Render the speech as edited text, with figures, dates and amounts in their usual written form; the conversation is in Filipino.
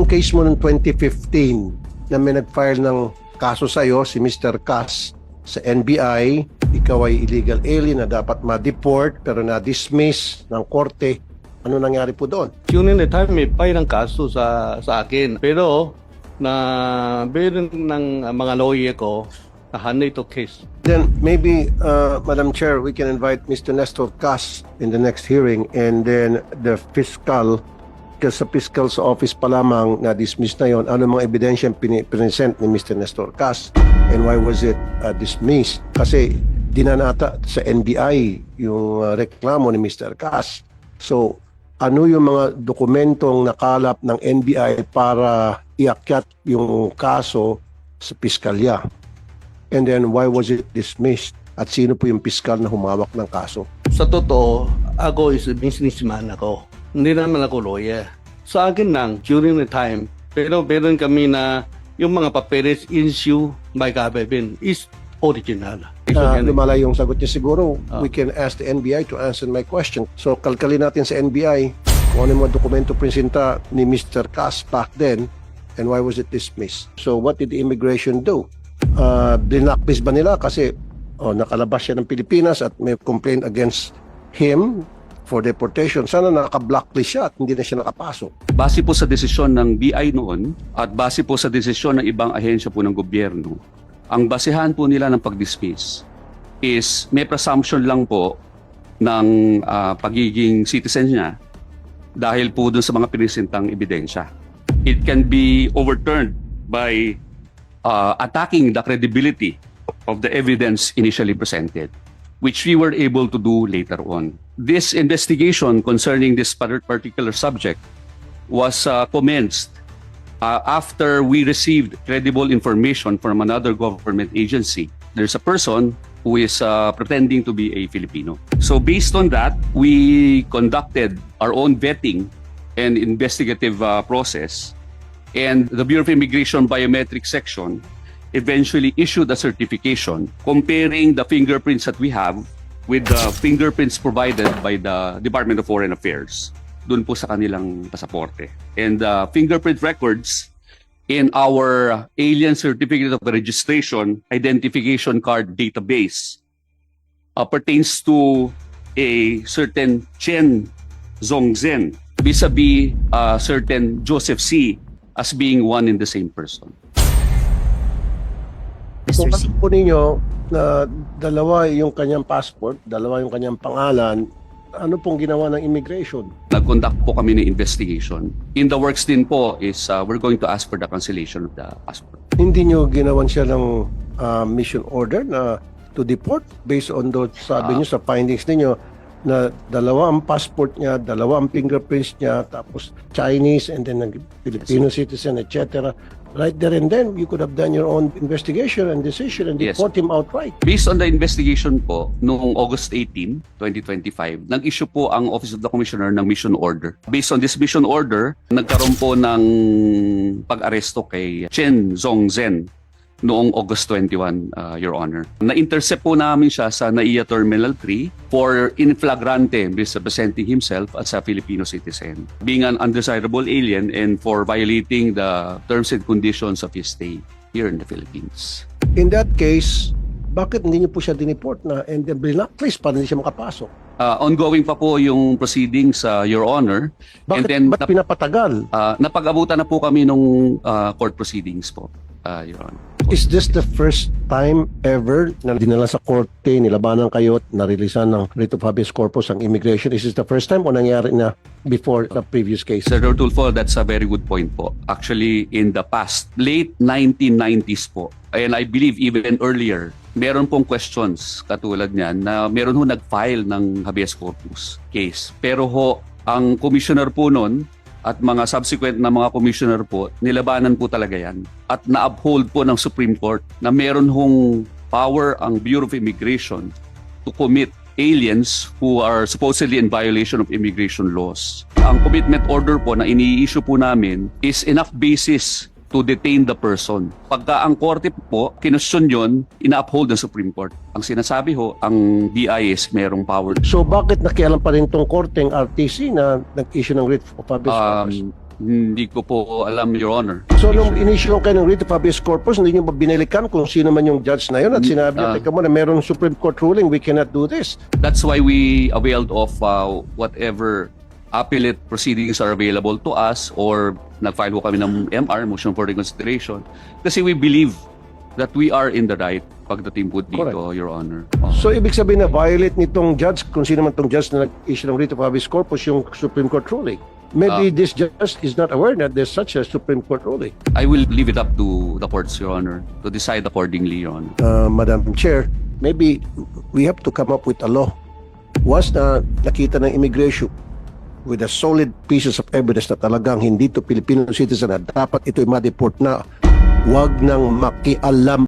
Yung case mo noong 2015 na may nag-file ng kaso sa'yo, si Mr. Cas sa NBI, ikaw ay illegal alien na dapat ma-deport pero na-dismiss ng korte. Ano nangyari po doon? During the time, may file ng kaso sa akin. Pero, meron ng mga lawyer ko na handle ito case. Then maybe, Madam Chair, we can invite Mr. Nestor Cas in the next hearing, and then the fiscal, kasi sa fiscal's office pa lamang na-dismiss na yon, ano mga ebidensya present ni Mr. Nestor Cas and why was it dismissed? Kasi dinanata sa NBI yung reklamo ni Mr. Cas. So, ano yung mga dokumentong nakalap ng NBI para iakyat yung kaso sa piskalya? And then, why was it dismissed? At sino po yung piskal na humawak ng kaso? Sa totoo, ako is a businessman ako. Hindi naman ako lawyer. Sa akin lang, during the time, pero meron kami na yung mga papeles issue by government is original. Lumala yung sagot niya siguro. We can ask the NBI to answer my question. So, kalkalin natin sa NBI kung ano yung mga dokumento presenta ni Mr. Cas back then and why was it dismissed. So, what did the immigration do? Blacklist ba nila kasi nakalabas siya ng Pilipinas at may complaint against him for deportation? Sana naka-blacklist siya at hindi na siya nakapasok. Base po sa desisyon ng BI noon at base po sa desisyon ng ibang ahensya po ng gobyerno, ang basehan po nila ng pag-dismiss is may presumption lang po ng pagiging citizen niya dahil po dun sa mga pinisintang ebidensya. It can be overturned by attacking the credibility of the evidence initially presented, which we were able to do later on. This investigation concerning this particular subject was commenced after we received credible information from another government agency. There's a person who is pretending to be a Filipino. So based on that, we conducted our own vetting and investigative process, and the Bureau of Immigration Biometric Section eventually issued a certification comparing the fingerprints that we have with the fingerprints provided by the Department of Foreign Affairs dun po sa kanilang pasaporte. And the fingerprint records in our Alien Certificate of Registration Identification Card database pertains to a certain Chen Zongzhen vis-a-vis certain Joseph C. as being one and the same person. Kung po ninyo na dalawa yung kanyang passport, dalawa yung kanyang pangalan, ano pong ginawa ng immigration? Nag-conduct po kami ng investigation. In the works din po is we're going to ask for the cancellation of the passport. Hindi nyo ginawan siya ng mission order na to deport based on those sabi nyo sa findings ninyo na dalawa ang passport niya, dalawa ang fingerprints niya, tapos Chinese and then Filipino citizen, etc. Right there and then, you could have done your own investigation and decision and deport him outright. Based on the investigation po, noong August 18, 2025, nag-issue po ang Office of the Commissioner ng mission order. Based on this mission order, nagkaroon po ng pag-aresto kay Chen Zongzhen noong August 21, Your Honor. Na-intercept po namin siya sa NAIA Terminal 3 for in flagrante misrepresenting himself as a Filipino citizen, being an undesirable alien and for violating the terms and conditions of his stay here in the Philippines. In that case, bakit hindi niyo po siya dineport na and then blacklist para hindi siya makapasok? Ongoing pa po yung proceedings, Your Honor. Bakit And then, pinapatagal? napag-abutan na po kami nung court proceedings po, Your Honor. Is this the first time ever na dinala sa korte, nilabanan kayo at narilisan ng writ of habeas corpus ang immigration? Is this the first time o nangyari na before the previous case? Sir Rodolfo, that's a very good point po. Actually, in the past, late 1990s po, and I believe even earlier, meron pong questions katulad niyan na meron ho nag-file ng habeas corpus case. Pero ho, ang commissioner po noon at mga subsequent na mga commissioner po, nilabanan po talaga yan. At na-uphold po ng Supreme Court na meron hong power ang Bureau of Immigration to commit aliens who are supposedly in violation of immigration laws. Ang commitment order po na ini-issue po namin is enough basis to detain the person. Pagka ang korte po, kinusyon yun, ina-uphold ng Supreme Court. Ang sinasabi ho, ang BIS merong power. So bakit nakialam pa rin itong korteng RTC na nag-issue ng writ of habeas corpus? Hindi ko po alam, Your Honor. So nung in-issue kayo ng writ of habeas corpus, hindi nyo ba binalikan kung sino man yung judge na yun at sinabi niya, teka muna, merong Supreme Court ruling, we cannot do this. That's why we availed of whatever appellate proceedings are available to us, or nag-file ko kami ng MR, motion for reconsideration, kasi we believe that we are in the right pagdating po dito, Correct. Your Honor. So ibig sabihin na violate nitong judge, kung sino man tong judge na nag-issue ng writ of habeas corpus, yung Supreme Court ruling. Maybe this judge is not aware that there's such a Supreme Court ruling. I will leave it up to the courts, Your Honor, to decide accordingly, Your Honor. Madam Chair, maybe we have to come up with a law. Once na nakita ng immigration with a solid pieces of evidence na talagang hindi to Filipino citizen na dapat ito'y ma-deport na, wag nang makialam